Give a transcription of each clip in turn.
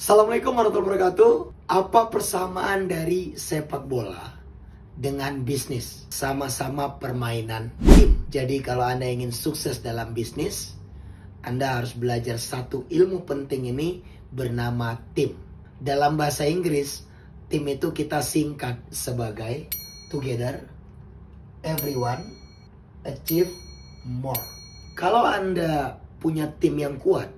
Assalamualaikum warahmatullahi wabarakatuh. Apa persamaan dari sepak bola dengan bisnis? Sama-sama permainan tim. Jadi kalau Anda ingin sukses dalam bisnis, Anda harus belajar satu ilmu penting ini bernama tim. Dalam bahasa Inggris, tim itu kita singkat sebagai together, everyone, achieve more. Kalau Anda punya tim yang kuat,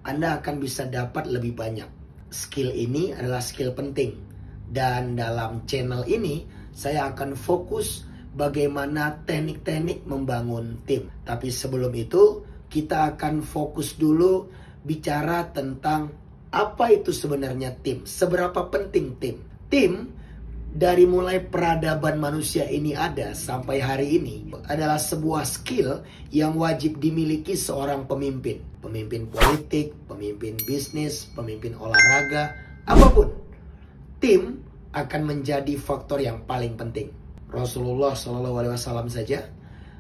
Anda akan bisa dapat lebih banyak. Skill ini adalah skill penting. Dan dalam channel ini, saya akan fokus bagaimana teknik-teknik membangun tim. Tapi sebelum itu, kita akan fokus dulu bicara tentang apa itu sebenarnya tim. Seberapa penting tim. Tim dari mulai peradaban manusia ini ada sampai hari ini adalah sebuah skill yang wajib dimiliki seorang pemimpin. Pemimpin politik, pemimpin bisnis, pemimpin olahraga, apapun. Tim akan menjadi faktor yang paling penting. Rasulullah SAW saja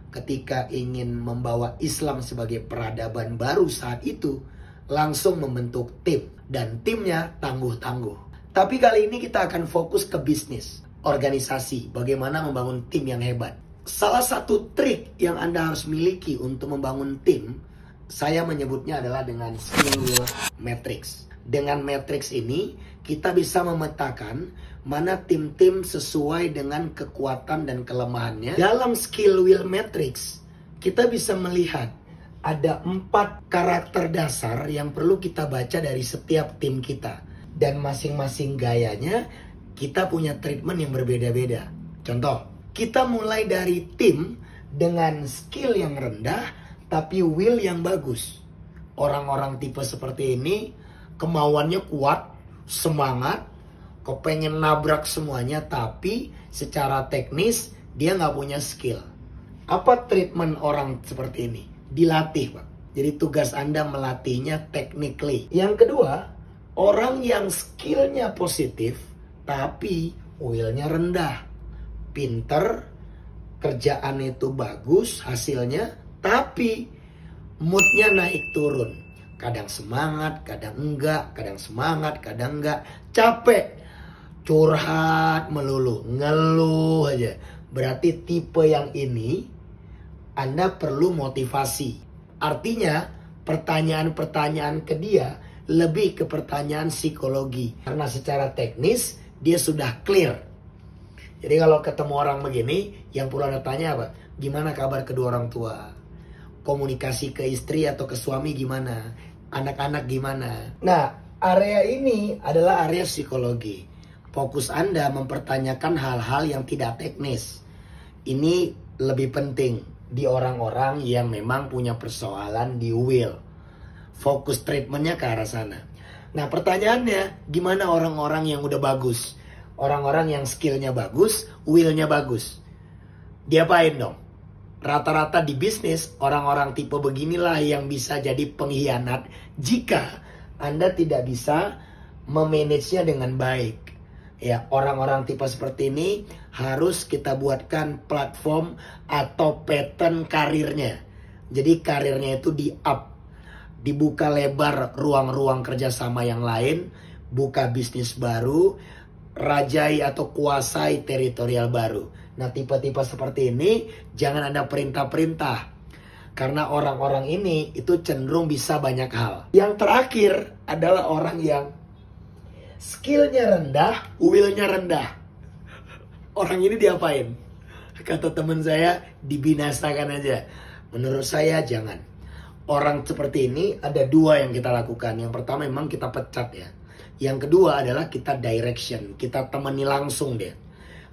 ketika ingin membawa Islam sebagai peradaban baru saat itu langsung membentuk tim. Dan timnya tangguh-tangguh. Tapi kali ini kita akan fokus ke bisnis, organisasi, bagaimana membangun tim yang hebat. Salah satu trik yang Anda harus miliki untuk membangun tim, saya menyebutnya adalah dengan skill wheel matrix. Dengan matrix ini, kita bisa memetakan mana tim-tim sesuai dengan kekuatan dan kelemahannya. Dalam skill wheel matrix, kita bisa melihat ada 4 karakter dasar yang perlu kita baca dari setiap tim kita. Dan masing-masing gayanya kita punya treatment yang berbeda-beda. Contoh, kita mulai dari tim dengan skill yang rendah tapi will yang bagus. Orang-orang tipe seperti ini kemauannya kuat, semangat, kepengen nabrak semuanya, tapi secara teknis dia nggak punya skill. Apa treatment orang seperti ini? Dilatih, Pak. Jadi tugas Anda melatihnya technically. Yang kedua, orang yang skillnya positif, tapi willnya rendah. Pinter, kerjaan itu bagus hasilnya, tapi moodnya naik turun. Kadang semangat, kadang enggak, kadang semangat, kadang enggak. Capek, curhat melulu, ngeluh aja. Berarti tipe yang ini, Anda perlu motivasi. Artinya, pertanyaan-pertanyaan ke dia lebih ke pertanyaan psikologi. Karena secara teknis dia sudah clear. Jadi kalau ketemu orang begini, yang perlu Anda tanya apa? Gimana kabar kedua orang tua? Komunikasi ke istri atau ke suami gimana? Anak-anak gimana? Nah, area ini adalah area psikologi. Fokus Anda mempertanyakan hal-hal yang tidak teknis. Ini lebih penting di orang-orang yang memang punya persoalan di will. Fokus treatmentnya ke arah sana. Nah pertanyaannya, gimana orang-orang yang udah bagus? Orang-orang yang skillnya bagus, willnya bagus. Diapain dong? Rata-rata di bisnis, orang-orang tipe beginilah yang bisa jadi pengkhianat jika Anda tidak bisa memanagenya dengan baik. Ya, orang-orang tipe seperti ini harus kita buatkan platform atau pattern karirnya. Jadi karirnya itu di up. Dibuka lebar ruang-ruang kerjasama yang lain, buka bisnis baru, rajai atau kuasai teritorial baru. Nah tipe-tipe seperti ini jangan Anda perintah-perintah. Karena orang-orang ini itu cenderung bisa banyak hal. Yang terakhir adalah orang yang skillnya rendah, willnya rendah. Orang ini diapain? Kata teman saya, dibinasakan aja. Menurut saya jangan. Orang seperti ini ada 2 yang kita lakukan. Yang pertama memang kita pecat ya. Yang kedua adalah kita direction. Kita temani langsung deh.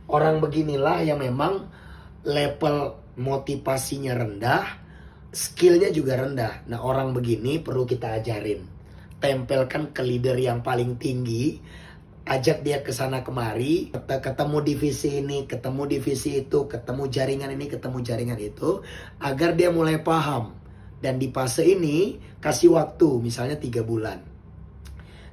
Orang beginilah yang memang level motivasinya rendah. Skillnya juga rendah. Nah orang begini perlu kita ajarin. Tempelkan ke leader yang paling tinggi. Ajak dia ke sana kemari. Ketemu divisi ini, ketemu divisi itu. Ketemu jaringan ini, ketemu jaringan itu. Agar dia mulai paham. Dan di fase ini kasih waktu misalnya 3 bulan.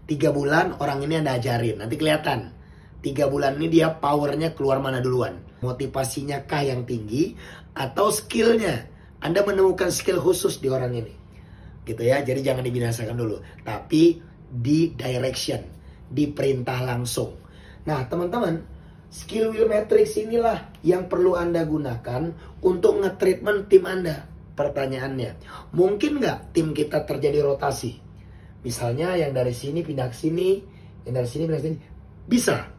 3 bulan orang ini Anda ajarin. Nanti kelihatan. 3 bulan ini dia powernya keluar mana duluan. Motivasinya kah yang tinggi atau skillnya. Anda menemukan skill khusus di orang ini. Gitu ya. Jadi jangan dibinasakan dulu. Tapi di direction, di perintah langsung. Nah teman-teman, skill wheel matrix inilah yang perlu Anda gunakan untuk nge-treatment tim Anda. Pertanyaannya, mungkin nggak tim kita terjadi rotasi? Misalnya yang dari sini pindah ke sini, yang dari sini pindah ke sini. Bisa,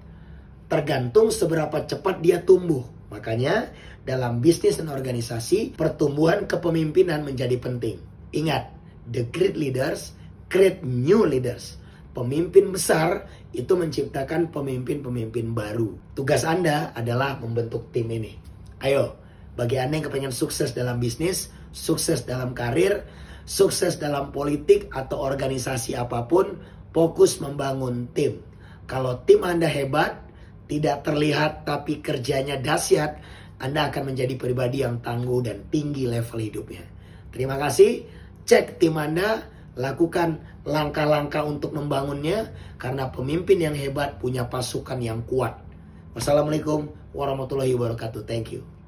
tergantung seberapa cepat dia tumbuh. Makanya dalam bisnis dan organisasi, pertumbuhan kepemimpinan menjadi penting. Ingat, the great leaders create new leaders. Pemimpin besar itu menciptakan pemimpin-pemimpin baru. Tugas Anda adalah membentuk tim ini. Ayo, bagi Anda yang kepengen sukses dalam bisnis, sukses dalam karir, sukses dalam politik atau organisasi apapun, fokus membangun tim. Kalau tim Anda hebat, tidak terlihat tapi kerjanya dahsyat, Anda akan menjadi pribadi yang tangguh dan tinggi level hidupnya. Terima kasih, cek tim Anda, lakukan langkah-langkah untuk membangunnya, karena pemimpin yang hebat punya pasukan yang kuat. Wassalamualaikum warahmatullahi wabarakatuh. Thank you.